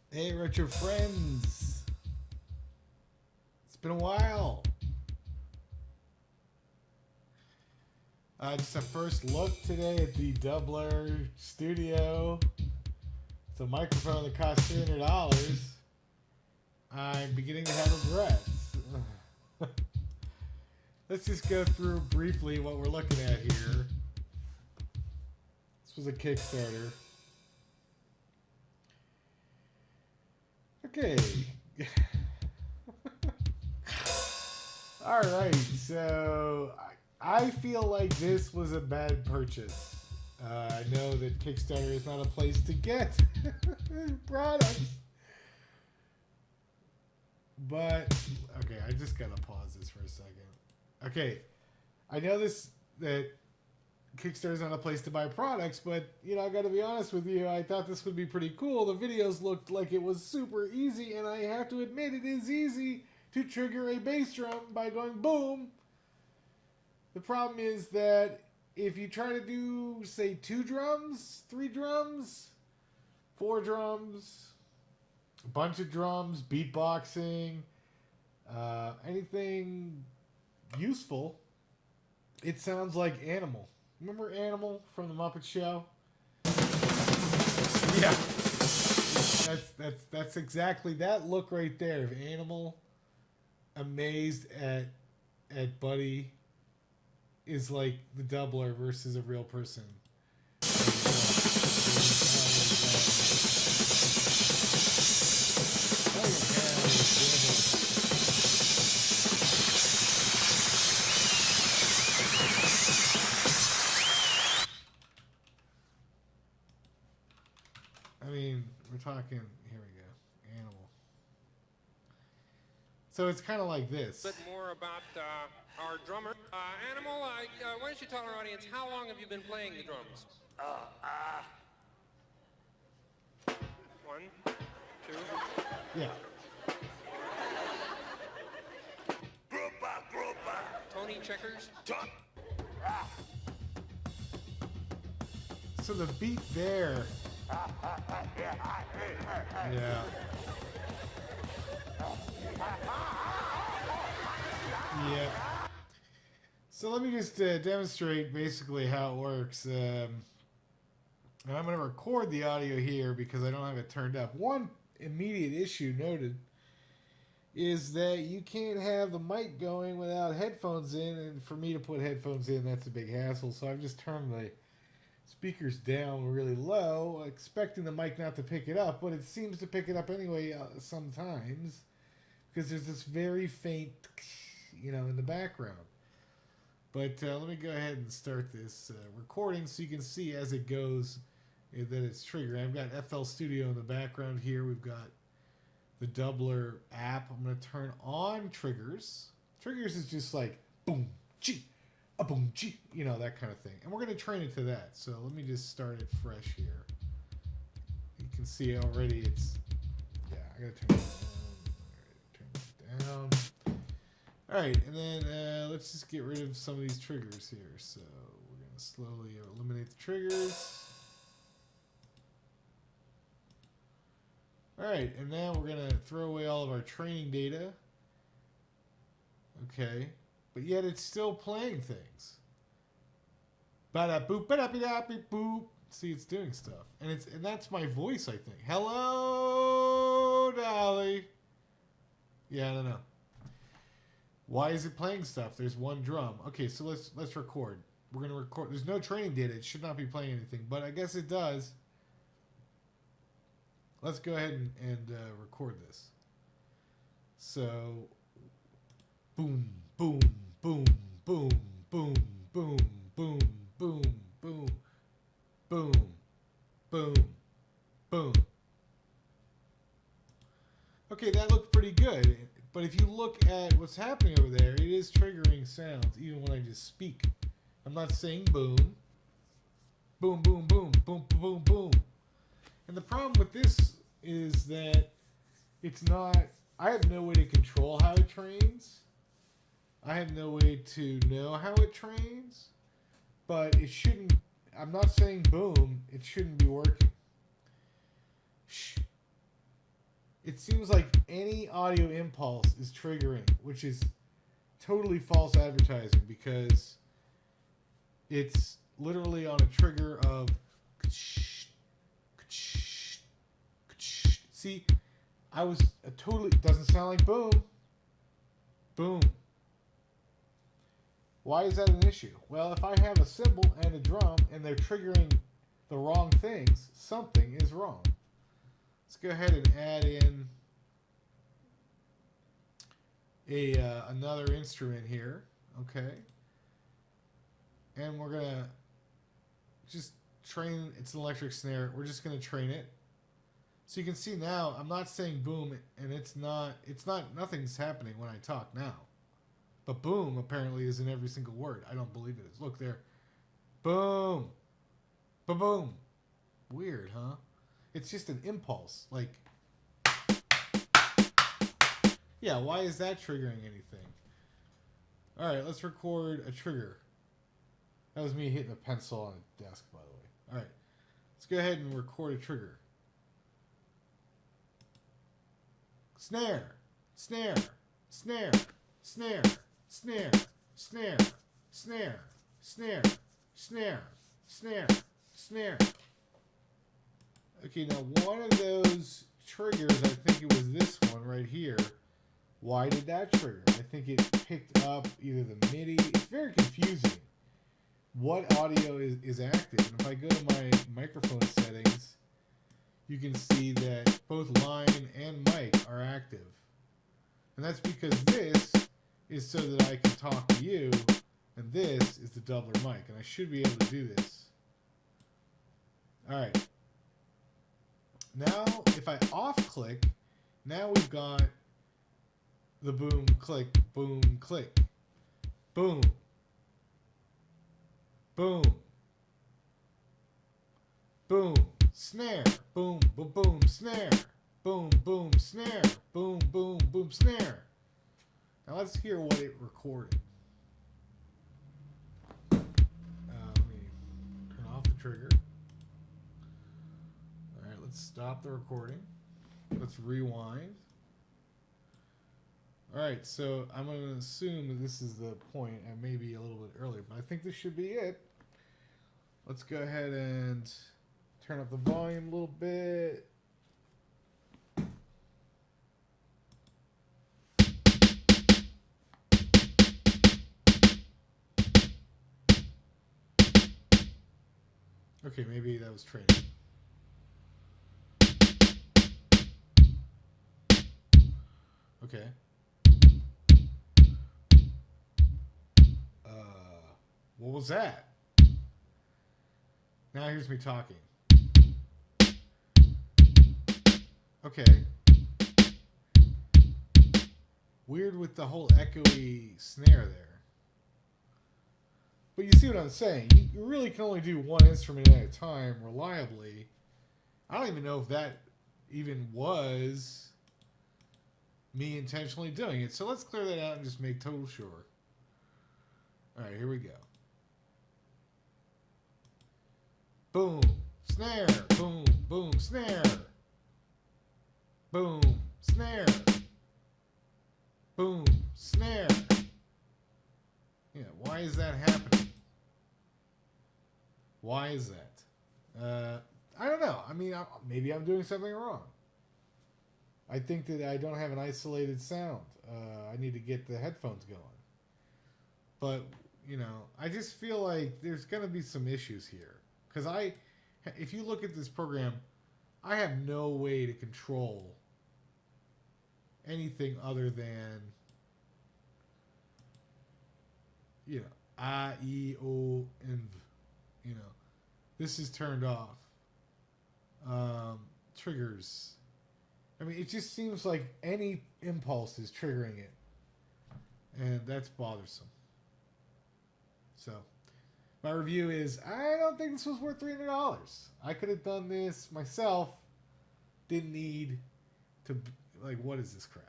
Hey, Retrofriends. It's been a while. Just a first look today at the Dubler Studio. It's a microphone that costs $300. I'm beginning to have regrets. Let's just go through briefly what we're looking at here. This was a Kickstarter. Okay. All right, so I feel like this was a bad purchase. I know that Kickstarter is not a place to get products, but okay, I just gotta pause this for a second. Okay, I know that Kickstarter is not a place to buy products, but I gotta be honest with you. I thought this would be pretty cool. The videos looked like it was super easy, and I have to admit it is easy to trigger a bass drum by going boom. The problem is that if you try to do, say, 2 drums, 3 drums, 4 drums, a bunch of drums, beatboxing, anything useful, it sounds like Animal. Remember Animal from the Muppet Show? Yeah. That's exactly that look right there of Animal amazed at Buddy is like the Doubler versus a real person. I mean, we're talking. Here we go. Animal. So it's kind of like this. A bit more about our drummer. Animal, why don't you tell our audience how long have you been playing the drums? 1, 2. Yeah. Tony Checkers. So the beat there. Yeah. Yeah. So let me just demonstrate basically how it works. And I'm going to record the audio here because I don't have it turned up. One immediate issue noted is that you can't have the mic going without headphones in, and for me to put headphones in, that's a big hassle. So I've just turned the speakers down really low, expecting the mic not to pick it up, but it seems to pick it up anyway sometimes because there's this very faint, in the background. But let me go ahead and start this recording so you can see as it goes that it's triggering. I've got FL Studio in the background here. We've got the Dubler app. I'm going to turn on triggers. Triggers is just like boom, gee, a boom, gee, that kind of thing. And we're going to train it to that. So let me just start it fresh here. You can see already it's, I got to turn it down. All right, and then let's just get rid of some of these triggers here. So we're going to slowly eliminate the triggers. All right, and now we're going to throw away all of our training data. Okay, but yet it's still playing things. Ba-da-boop, ba-da-be-da-be-boop. See, it's doing stuff. And that's my voice, I think. Hello, Dolly. Yeah, I don't know. Why is it playing stuff? There's one drum. Okay, so let's record. We're going to record. There's no training data. It should not be playing anything, but I guess it does. Let's go ahead and record this. So, boom, boom, boom, boom, boom, boom, boom, boom, boom, boom, boom, boom. Okay, that looked pretty good. But if you look at what's happening over there, it is triggering sounds, even when I just speak. I'm not saying boom. Boom, boom, boom, boom, boom, boom. And the problem with this is that it's not, I have no way to control how it trains. I have no way to know how it trains. But it shouldn't, I'm not saying boom, it shouldn't be working. Shh. it seems like any audio impulse is triggering, which is totally false advertising because it's literally on a trigger of. See, I was totally. Doesn't sound like boom. Boom. Why is that an issue? Well, if I have a cymbal and a drum and they're triggering the wrong things, something is wrong. Let's go ahead and add in another instrument here. Okay. And we're going to just train, it's an electric snare. We're just going to train it. So you can see now, I'm not saying boom, and nothing's happening when I talk now. But boom apparently is in every single word. I don't believe it is. Look there. Boom. Ba-boom. Weird, huh? It's just an impulse. Like, yeah, why is that triggering anything? All right, let's record a trigger. That was me hitting a pencil on a desk, by the way. All right, let's go ahead and record a trigger. Snare, snare, snare, snare, snare, snare, snare, snare, snare, snare, snare. Okay, now one of those triggers, I think it was this one right here. Why did that trigger? I think it picked up either the MIDI. It's very confusing. What audio is active? And if I go to my microphone settings, you can see that both line and mic are active. And that's because this is so that I can talk to you, and this is the Dubler mic. And I should be able to do this. All right. Now, if I off-click, now we've got the boom, click, boom, click, boom, boom, boom, snare, boom, boom, boom, snare, boom, boom, snare, boom, boom, boom, snare. Now let's hear what it recorded. Let me turn off the trigger. All right, let's stop the recording. Let's rewind. All right, so I'm going to assume that this is the point, and maybe a little bit earlier, but I think this should be it. Let's go ahead and turn up the volume a little bit. Okay, maybe that was training. Okay. What was that? Now here's me talking. Okay. Weird with the whole echoey snare there. But you see what I'm saying. You really can only do one instrument at a time reliably. I don't even know if that even was me intentionally doing it. So let's clear that out and just make total sure. All right, here we go. Boom, snare, boom, boom, snare. Boom, snare. Boom, snare. Yeah, why is that happening? Why is that? I don't know. I mean, maybe I'm doing something wrong. I think that I don't have an isolated sound. I need to get the headphones going. But, you know, I just feel like there's going to be some issues here. Because if you look at this program, I have no way to control anything other than, you know, I, E, O, and V. You know, this is turned off. Triggers. I mean, it just seems like any impulse is triggering it. And that's bothersome. So, my review is, I don't think this was worth $300. I could have done this myself. Didn't need to, like, what is this crap?